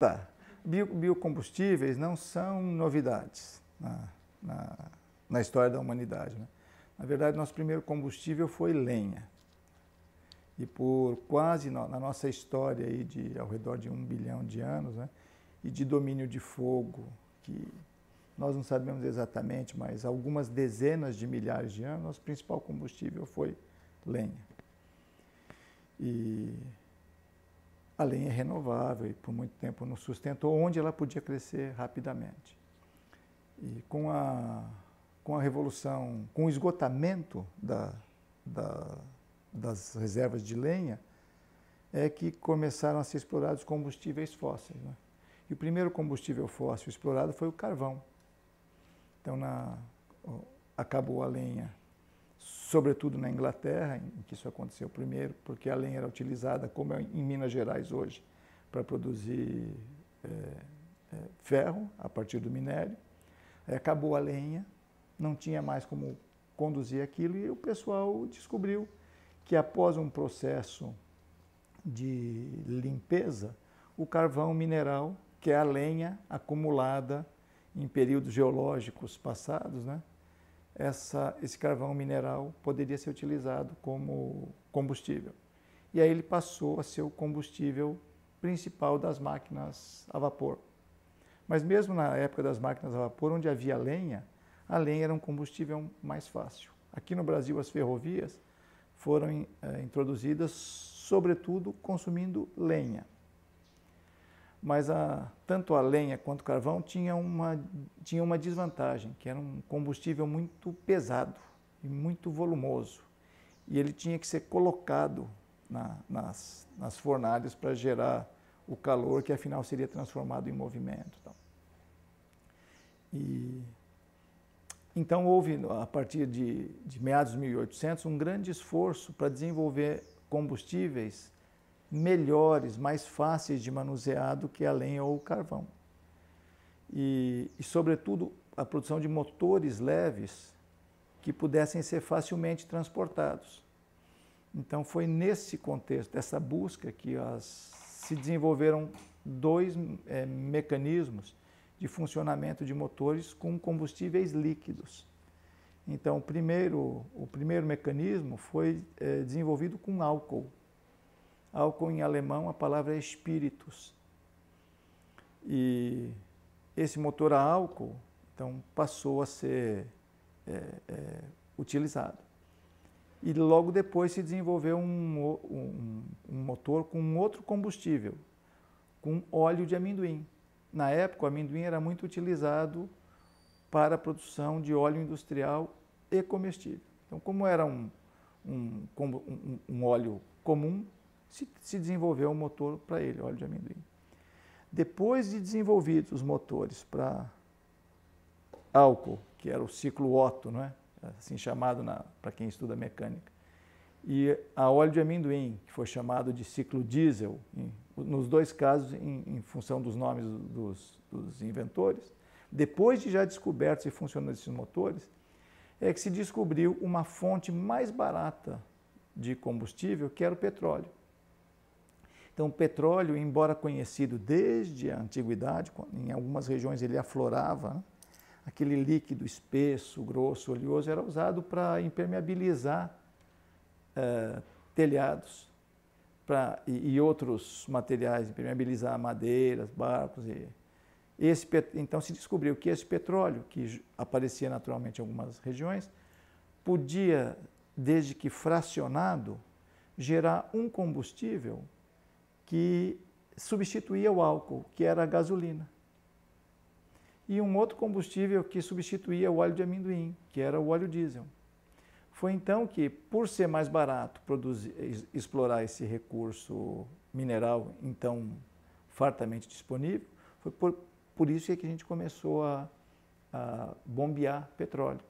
Tá. Biocombustíveis não são novidades na história da humanidade, né? Na verdade, nosso primeiro combustível foi lenha. E por quase, na nossa história aí de ao redor de 1 bilhão de anos, né, e de domínio de fogo, que nós não sabemos exatamente, mas algumas dezenas de milhares de anos, nosso principal combustível foi lenha. E a lenha é renovável e por muito tempo nos sustentou onde ela podia crescer rapidamente. E com a revolução, com o esgotamento das reservas de lenha, é que começaram a ser explorados combustíveis fósseis, né? E o primeiro combustível fóssil explorado foi o carvão. Então, acabou a lenha, sobretudo na Inglaterra, em que isso aconteceu primeiro, porque a lenha era utilizada, como é em Minas Gerais hoje, para produzir ferro, a partir do minério. Aí acabou a lenha, não tinha mais como conduzir aquilo, e o pessoal descobriu que após um processo de limpeza, o carvão mineral, que é a lenha acumulada em períodos geológicos passados, né? Esse carvão mineral poderia ser utilizado como combustível. E aí ele passou a ser o combustível principal das máquinas a vapor. Mas mesmo na época das máquinas a vapor, onde havia lenha, a lenha era um combustível mais fácil. Aqui no Brasil, as ferrovias foram introduzidas, sobretudo, consumindo lenha. Mas tanto a lenha quanto o carvão tinham uma desvantagem, que era um combustível muito pesado e muito volumoso. E ele tinha que ser colocado nas fornalhas para gerar o calor, que afinal seria transformado em movimento. Então houve, a partir de meados de 1800, um grande esforço para desenvolver combustíveis melhores, mais fáceis de manusear do que a lenha ou o carvão. E, sobretudo, a produção de motores leves que pudessem ser facilmente transportados. Então, foi nesse contexto, dessa busca, que se desenvolveram dois mecanismos de funcionamento de motores com combustíveis líquidos. Então, o primeiro mecanismo foi desenvolvido com álcool. Álcool, em alemão, a palavra é Spiritus. E esse motor a álcool, então, passou a ser utilizado. E logo depois se desenvolveu um motor com um outro combustível, com óleo de amendoim. Na época, o amendoim era muito utilizado para a produção de óleo industrial e comestível. Então, como era um óleo comum, se desenvolveu um motor para ele, óleo de amendoim. Depois de desenvolvidos os motores para álcool, que era o ciclo Otto, não é? Assim chamado para quem estuda mecânica, e a óleo de amendoim, que foi chamado de ciclo diesel, nos dois casos em função dos nomes dos inventores, depois de já descobertos e funcionando esses motores, é que se descobriu uma fonte mais barata de combustível, que era o petróleo. Então, o petróleo, embora conhecido desde a antiguidade, em algumas regiões ele aflorava, né? Aquele líquido espesso, grosso, oleoso, era usado para impermeabilizar telhados e outros materiais, impermeabilizar madeiras, barcos. Então, se descobriu que esse petróleo, que aparecia naturalmente em algumas regiões, podia, desde que fracionado, gerar um combustível que substituía o álcool, que era a gasolina. E um outro combustível que substituía o óleo de amendoim, que era o óleo diesel. Foi então que, por ser mais barato explorar esse recurso mineral, então fartamente disponível, foi por isso que a gente começou a bombear petróleo.